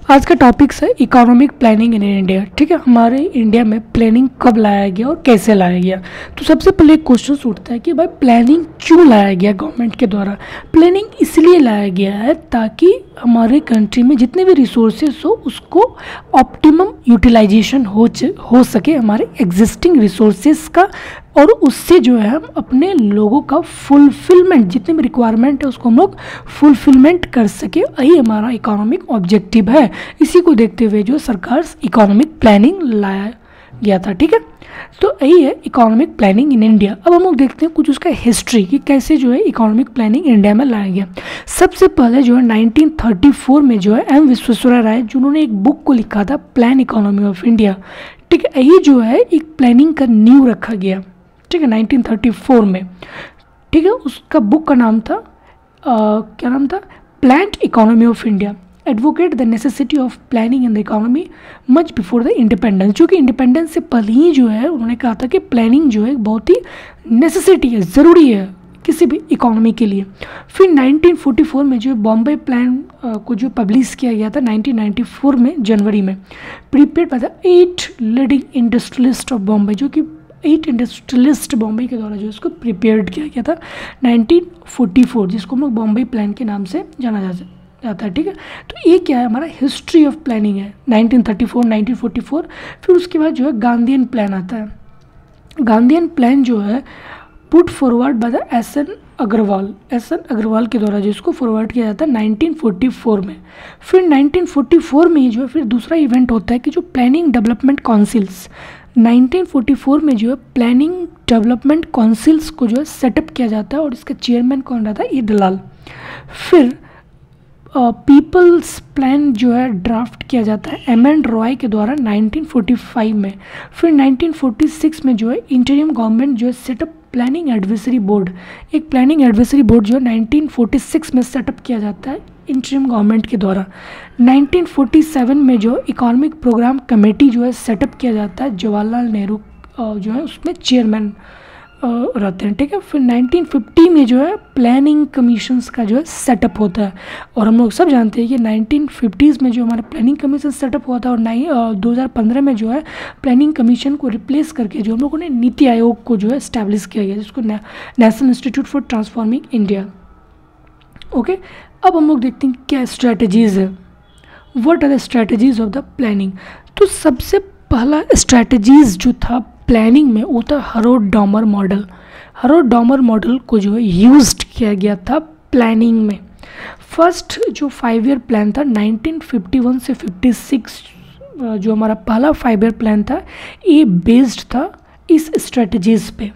आज का टॉपिक है इकोनॉमिक प्लानिंग इन इंडिया। ठीक है, हमारे इंडिया में प्लानिंग कब लाया गया और कैसे लाया गया। तो सबसे पहले एक क्वेश्चन उठता है कि भाई प्लानिंग क्यों लाया गया गवर्नमेंट के द्वारा। प्लानिंग इसलिए लाया गया है ताकि हमारे कंट्री में जितने भी रिसोर्सेज हो उसको ऑप्टिमम यूटिलाइजेशन हो सके हमारे एग्जिस्टिंग रिसोर्सेज का, और उससे जो है हम अपने लोगों का फुलफिलमेंट, जितने भी रिक्वायरमेंट है उसको हम लोग फुलफिलमेंट कर सके। यही हमारा इकोनॉमिक ऑब्जेक्टिव है। इसी को देखते हुए जो सरकार इकोनॉमिक प्लानिंग लाया गया था। ठीक है, तो यही है इकोनॉमिक प्लानिंग इन इंडिया। अब हम लोग देखते हैं कुछ उसका हिस्ट्री कि कैसे जो है इकोनॉमिक प्लानिंग इंडिया में लाया गया। सबसे पहले जो है 1934 में जो है एम विश्वेश्वरैया राय, जिन्होंने एक बुक को लिखा था प्लान इकोनॉमी ऑफ इंडिया। ठीक है, यही जो है एक प्लानिंग का नींव रखा गया। ठीक है, 1934 में। ठीक है, उसका बुक का नाम था क्या नाम था, planned economy of India, advocate the necessity of planning in the economy much before the independence. जो कि इंडिपेंडेंस से पहले ही जो है उन्होंने कहा था कि प्लानिंग जो है बहुत ही नेसेसिटी है, ज़रूरी है किसी भी इकोनॉमी के लिए। फिर 1944 में जो बॉम्बे प्लान को जो पब्लिश किया गया था 1994 में जनवरी में, prepared by the 8 leading industrialist of Bombay, जो कि 8 इंडस्ट्रियलिस्ट बॉम्बे के द्वारा जो इसको प्रिपेयर्ड किया गया था 1944, जिसको हम लोग बॉम्बे प्लान के नाम से जाना जाता है। ठीक है, तो ये क्या है, हमारा हिस्ट्री ऑफ प्लानिंग है 1934 1944। फिर उसके बाद जो है गांधीयन प्लान आता है। गांधीयन प्लान जो है put forward by the S N. Agrawal के द्वारा जो इसको फॉरवर्ड किया जाता है 1944 में। फिर 1944 में जो है फिर दूसरा इवेंट होता है कि जो प्लानिंग डेवलपमेंट काउंसिल्स 1944 में जो है प्लानिंग डेवलपमेंट काउंसिल्स को जो है सेटअप किया जाता है, और इसका चेयरमैन कौन रहता है, ई दलाल। फिर पीपल्स प्लान जो है ड्राफ्ट किया जाता है एम एन रॉय के द्वारा 1945 में। फिर 1946 में जो है इंटरिम गवर्नमेंट जो है सेटअप प्लानिंग एडवाइजरी बोर्ड, एक प्लानिंग एडवाइजरी बोर्ड जो है 1946 में सेटअप किया जाता है इंटरिम गवर्नमेंट के द्वारा। 1947 में जो इकोनॉमिक प्रोग्राम कमेटी जो है सेटअप किया जाता है, जवाहरलाल नेहरू जो है उसमें चेयरमैन रहते हैं। ठीक है, फिर 1950 में जो है प्लानिंग कमीशंस का जो है सेटअप होता है, और हम लोग सब जानते हैं कि 1950s में जो हमारा प्लानिंग कमीशन सेटअप हुआ था, और 2015 में जो है प्लानिंग कमीशन को रिप्लेस करके जो हम लोगों ने नीति आयोग को जो है इस्टेब्लिश किया गया, जिसको national institute for transforming India. Okay, अब हम लोग देखते हैं क्या स्ट्रैटेजीज है, what are the strategies of the planning. तो सबसे पहला स्ट्रैटेजीज जो था प्लानिंग में वो था हरोड-डॉमर मॉडल। हरोड-डॉमर मॉडल को जो है यूज्ड किया गया था प्लानिंग में। फर्स्ट जो 5 ईयर प्लान था 1951 से 56, जो हमारा पहला 5 ईयर प्लान था, ये बेस्ड था इस स्ट्रैटेजीज पे।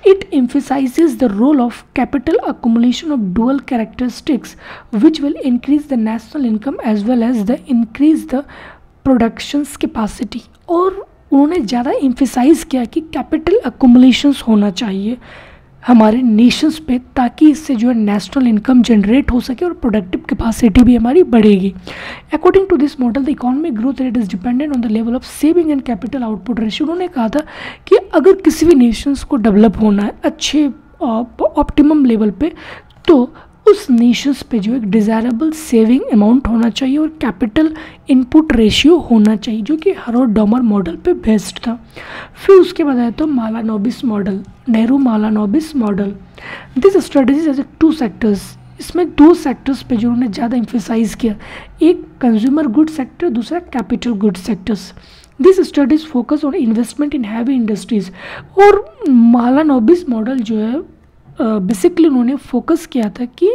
It emphasizes the role of capital accumulation of dual characteristics, which will increase the national income as well as the increase the productions capacity। और उन्होंने ज़्यादा emphasize किया कि capital accumulations होना चाहिए हमारे नेशंस पे, ताकि इससे जो है नेशनल इनकम जनरेट हो सके और प्रोडक्टिव कैपेसिटी भी हमारी बढ़ेगी। According to this model the economic growth rate is dependent on the level of saving and capital output ratio. उन्होंने कहा था कि अगर किसी भी नेशंस को डेवलप होना है अच्छे ऑप्टिमम लेवल पे, तो उस नेशंस पे जो एक डिज़ायरेबल सेविंग अमाउंट होना चाहिए और कैपिटल इनपुट रेशियो होना चाहिए, जो कि हरोड-डॉमर मॉडल पे बेस्ड था। फिर उसके बाद आया तो Mahalanobis model, Nehru Mahalanobis model. This strategies as 2 sectors, इसमें 2 सेक्टर्स पे जो उन्होंने ज़्यादा एम्फेसाइज किया, एक कंज्यूमर गुड सेक्टर, दूसरा capital good sectors. This studies focus on investment in heavy industries. और मालानोबिस मॉडल जो है बेसिकली उन्होंने फोकस किया था कि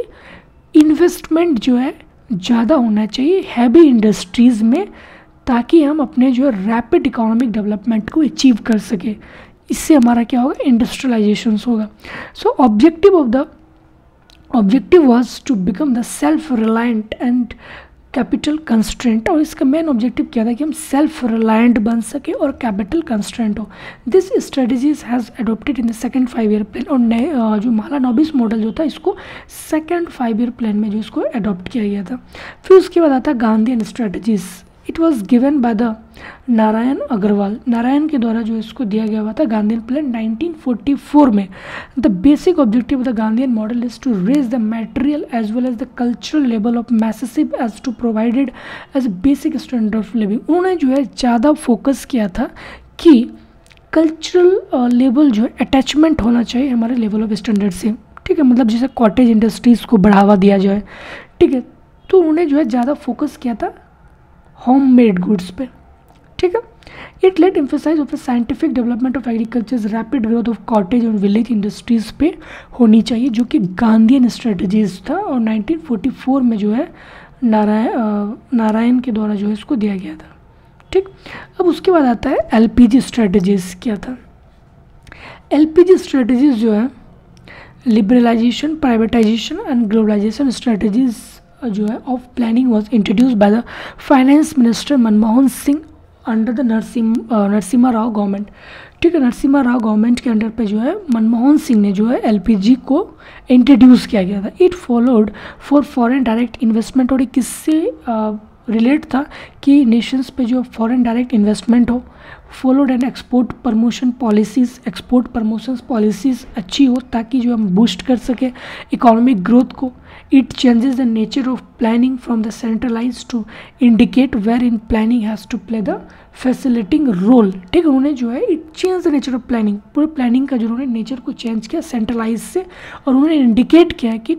इन्वेस्टमेंट जो है ज़्यादा होना चाहिए हैवी इंडस्ट्रीज़ में, ताकि हम अपने जो है रैपिड इकोनॉमिक डेवलपमेंट को अचीव कर सके। इससे हमारा क्या होगा, इंडस्ट्रियलाइजेशन होगा। So objective was to become the self reliant and capital constraint. और इसका मेन ऑब्जेक्टिव क्या था कि हम सेल्फ रिलायंट बन सके और कैपिटल कंस्ट्रेंट हो। This strategies has adopted in the second 5 year plan. और नए जो मालानोबिस मॉडल जो था इसको सेकंड 5 ईयर प्लान में जो इसको अडोप्ट किया गया था। फिर उसके बाद आता Gandhian strategies. It was given by the Narayan Agrawal, Narayan के द्वारा जो इसको दिया गया हुआ था गांधीयन प्लान 1944 में। The basic objective of the Gandhian model is to raise the material as well as the cultural level of masses as to provided as basic standard of living. उन्होंने जो है ज़्यादा फोकस किया था कि कल्चरल लेवल जो है अटैचमेंट होना चाहिए हमारे लेवल ऑफ स्टैंडर्ड से, ठीक है, मतलब जैसे कॉटेज इंडस्ट्रीज़ को बढ़ावा दिया जाए, ठीक है, तो उन्होंने जो है ज़्यादा फोकस किया था होम मेड गुड्स पे, ठीक है। It let emphasise of the scientific development of agriculture, rapid growth of cottage और विलेज इंडस्ट्रीज़ पे होनी चाहिए, जो कि गांधीयन स्ट्रेटजीज था, और 1944 में जो है नारायण के द्वारा जो है इसको दिया गया था, ठीक। अब उसके बाद आता है एलपीजी स्ट्रेटजीज। क्या था एलपीजी स्ट्रेटजीज? जो है liberalisation, privatisation and globalisation strategies जो है of planning was introduced by the finance minister Manmohan Singh under the Narasimha Rao government, ठीक है। नरसिम्हा राव गवर्नमेंट के अंडर पे जो है मनमोहन सिंह ने जो है एलपीजी को इंट्रोड्यूस किया गया था। It followed for foreign direct investment, और ये किससे रिलेट था कि नेशंस पे जो फॉरेन डायरेक्ट इन्वेस्टमेंट हो, followed and export promotion policies, export promotions policies अच्छी हो ताकि जो हम बूस्ट कर सके इकोनॉमिक ग्रोथ को। It changes the nature of planning from the centralise to indicate where in planning has to play the facilitating role, ठीक है। उन्होंने जो है it change the nature of planning, पूरे प्लानिंग का जो उन्होंने नेचर को चेंज किया सेंट्रलाइज से, और उन्होंने इंडिकेट किया कि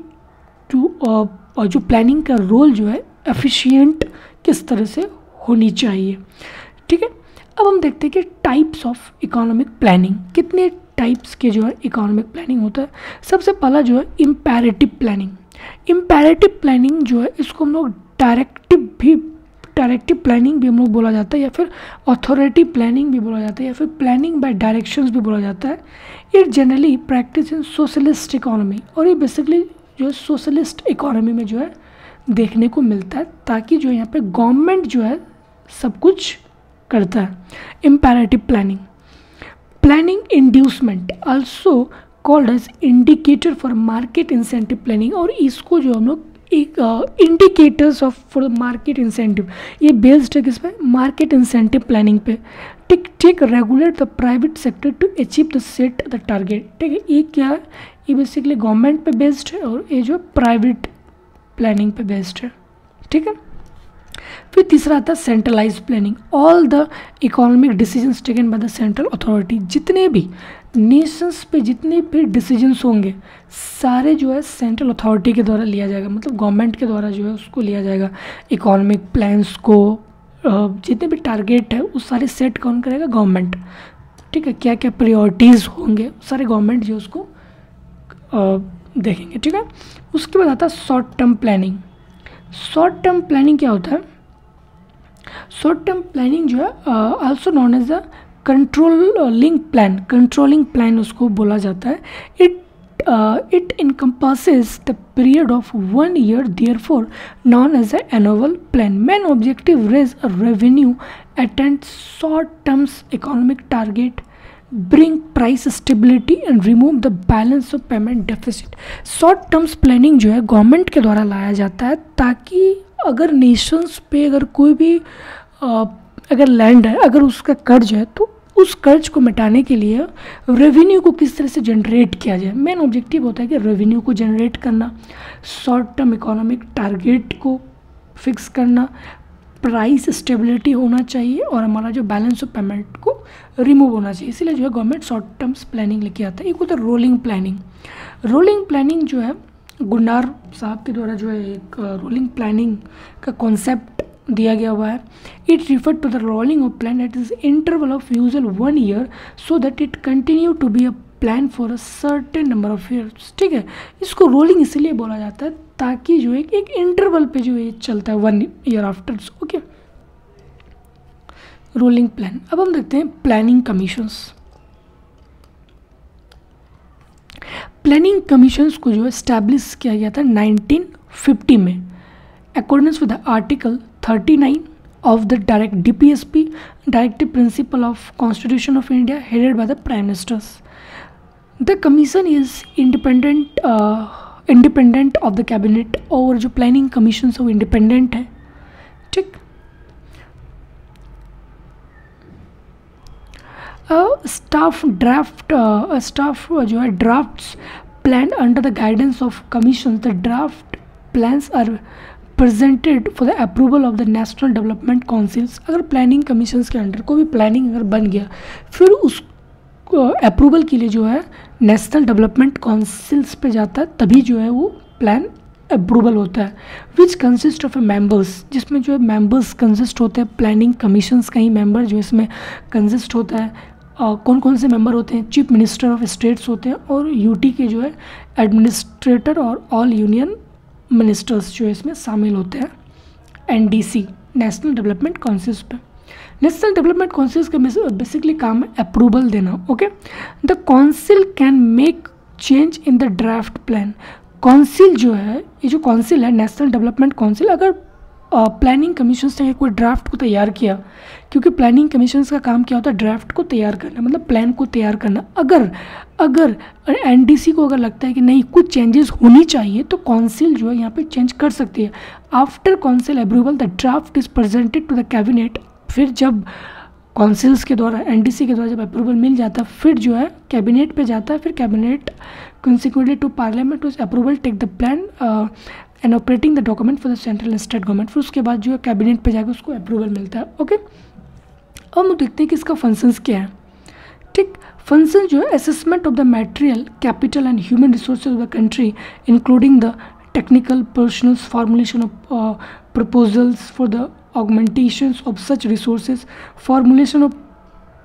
जो प्लानिंग का रोल जो है एफिशिएंट किस तरह से होनी चाहिए, ठीक है। अब हम देखते हैं कि टाइप्स ऑफ इकोनॉमिक प्लानिंग, कितने टाइप्स के जो है इकोनॉमिक प्लानिंग होता है। सबसे पहला जो है इम्पेरेटिव प्लानिंग। इम्पेरेटिव प्लानिंग जो है इसको हम लोग डायरेक्टिव प्लानिंग भी हम लोग बोला जाता है, या फिर अथॉरिटी प्लानिंग भी बोला जाता है, या फिर प्लानिंग बाय डायरेक्शंस भी बोला जाता है। It generally practice in socialist economy, और ये बेसिकली जो है सोशलिस्ट इकोनॉमी में जो है देखने को मिलता है, ताकि जो यहाँ पे गवर्नमेंट जो है सब कुछ करता है। Imperative planning, planning inducement also called as indicator for market incentive planning, और इसको जो हम लोग एक indicators of for market incentive, ये बेस्ड है किस पे? मार्केट इंसेंटिव प्लानिंग पे, ठीक। Regulate the private sector to achieve the set the target, ठीक है। ये क्या है? ये बेसिकली गवर्नमेंट पे बेस्ड है, और ये जो प्राइवेट प्लानिंग पे बेस्ड है, ठीक है। फिर तीसरा आता है centralise planning. All the economic decisions taken by the central authority, जितने भी नेशंस पे जितने भी डिसीजंस होंगे सारे जो है सेंट्रल अथॉरिटी के द्वारा लिया जाएगा, मतलब गवर्नमेंट के द्वारा जो है उसको लिया जाएगा। इकोनॉमिक प्लान्स को जितने भी टारगेट है वो सारे सेट कौन करेगा? गवर्नमेंट, ठीक है। क्या क्या प्रायोरिटीज़ होंगे सारे गवर्नमेंट जो उसको देखेंगे, ठीक है। उसके बाद आता है short term planning. Short term planning क्या होता है? शॉर्ट टर्म प्लानिंग जो है also known as the controlling plan उसको बोला जाता है। It encompasses the period of 1 year, therefore known as an annual plan. Main objective raise a revenue, attain short terms economic target, bring price stability and remove the balance of payment deficit. Short terms planning जो है government के द्वारा लाया जाता है, ताकि अगर Nations पे अगर कोई भी अगर लैंड है, अगर उसका कर्ज है, तो उस कर्ज को मिटाने के लिए रेवेन्यू को किस तरह से जनरेट किया जाए। मेन ऑब्जेक्टिव होता है कि रेवेन्यू को जनरेट करना, शॉर्ट टर्म इकोनॉमिक टारगेट को फिक्स करना, प्राइस स्टेबिलिटी होना चाहिए, और हमारा जो बैलेंस ऑफ पेमेंट को रिमूव होना चाहिए। इसलिए जो है गवर्नमेंट शॉर्ट टर्म्स प्लानिंग लेके आता है। एक होता है रोलिंग प्लानिंग। रोलिंग प्लानिंग जो है गुंडार साहब के द्वारा जो है एक रोलिंग प्लानिंग का कॉन्सेप्ट दिया गया हुआ है। It refer to the rolling of plan at is interval of usual 1 year so that it continue to be a plan for a certain number of years, ठीक है। इसको रोलिंग इसलिए बोला जाता है ताकि जो है एक इंटरवल पे जो ये चलता है 1 year after, okay. Rolling plan. अब हम देखते हैं प्लानिंग कमीशंस। प्लानिंग कमीशंस को जो है एस्टैब्लिश किया गया था 1950 में, according with the article 39 of the direct DPSP, Directive Principle of Constitution of India, headed by the Prime Ministers. The Commission is independent of the Cabinet, और जो planning commission वो इंडिपेंडेंट है, ठीक। स्टाफ जो है drafts plan under the guidance of commission, the draft plans are presented for the approval of the national development councils. अगर planning commissions के under कोई भी प्लानिंग अगर बन गया, फिर उस अप्रूवल के लिए जो है नेशनल डेवलपमेंट काउंसिल्स पे जाता है, तभी जो है वो प्लान अप्रूवल होता है। Which consist of A members, जिसमें जो है मेंबर्स कंसिस्ट होते हैं, प्लानिंग कमीशंस का ही मेंबर जो इसमें कंसिस्ट होता है। कौन कौन से मेंबर होते हैं? चीफ मिनिस्टर ऑफ स्टेट्स होते हैं, और यूटी के जो है एडमिनिस्ट्रेटर और ऑल यूनियन मिनिस्टर्स जो इसमें शामिल होते हैं। एनडीसी, नेशनल डेवलपमेंट काउंसिल्स पे। नेशनल डेवलपमेंट काउंसिल्स का बेसिकली काम है अप्रूवल देना। Okay, the council can make change in the draft plan. Council जो है, ये जो काउंसिल है नेशनल डेवलपमेंट काउंसिल, अगर प्लानिंग कमीशंस ने कोई ड्राफ्ट को तैयार किया, क्योंकि प्लानिंग कमीशंस का काम क्या होता है? ड्राफ्ट को तैयार करना, मतलब प्लान को तैयार करना। अगर एनडीसी को अगर लगता है कि नहीं कुछ चेंजेस होनी चाहिए, तो काउंसिल जो है यहाँ पे चेंज कर सकती है। After council approval the draft is presented to the cabinet. फिर जब काउंसिल्स के द्वारा, एनडीसी के द्वारा जब अप्रूवल मिल जाता है, फिर जो है कैबिनेट पे जाता है। फिर cabinet consequently to parliament to approval take the plan and operating the document for the central and state government. फिर उसके बाद जो है कैबिनेट पे जाकर उसको अप्रूवल मिलता है। ओके, अब हम देखते हैं कि इसका फंक्शंस क्या है। ठीक, फंक्शन जो है assessment of the material capital and human resources of the country including the technical personnels, formulation of proposals for the augmentations of such resources, formulation of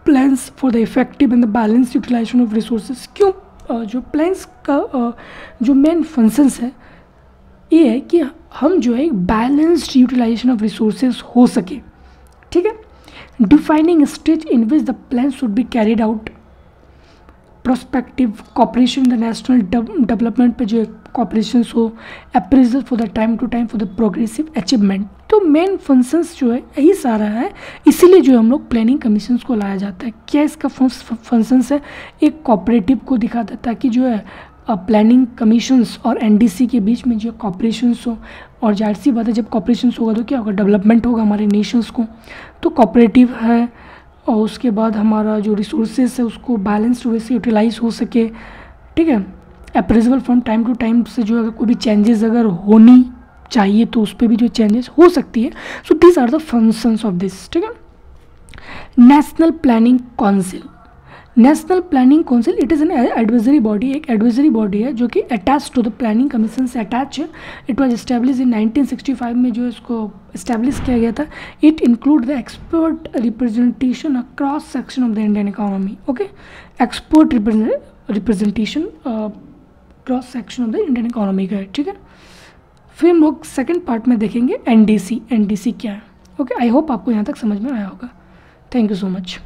plans for the effective and the balanced utilization of resources। क्यों जो plans का जो main functions है ये है कि हम जो है बैलेंस्ड यूटिलाइजेशन ऑफ रिसोर्सेज हो सके। ठीक है, defining stage in which the plan should be carried out, prospective cooperation the national development पे जो कॉपरेशन हो, appraisal for the time to time for the progressive achievement. तो मेन फंक्शंस जो है यही सारा है, इसीलिए जो हम लोग प्लानिंग कमीशंस को लाया जाता है। क्या इसका फंक्शंस है? एक कोऑपरेटिव को दिखाता है, ताकि जो है प्लानिंग कमीशंस और एनडीसी के बीच में जो कॉपरेशंस हो, और जाहिर सी बात है जब कॉपरेशंस होगा तो क्या होगा? डेवलपमेंट होगा हमारे नेशंस को। तो कोऑपरेटिव है, और उसके बाद हमारा जो रिसोर्सेज है उसको बैलेंस्ड वे से यूटिलाइज हो सके। ठीक है, appraisal from time to time से जो अगर कोई भी चेंजेस अगर होनी चाहिए तो उस पर भी जो चेंजेस हो सकती है। So these are the functions of this. ठीक है, national planning council. National planning council it is an advisory body, एक एडवाइजरी बॉडी है जो कि attach to the planning commission से अटैच है। इट वाज एस्टैब्लिश इन 1965 में जो इसको इस्टेब्लिश किया गया था। It include the expert representation across section of the Indian economy. Okay, expert representation cross section of the Indian economy का है। ठीक है, फिर हम लोग सेकेंड पार्ट में देखेंगे एनडीसी। एनडीसी क्या है? ओके, आई होप आपको यहाँ तक समझ में आया होगा। Thank you so much.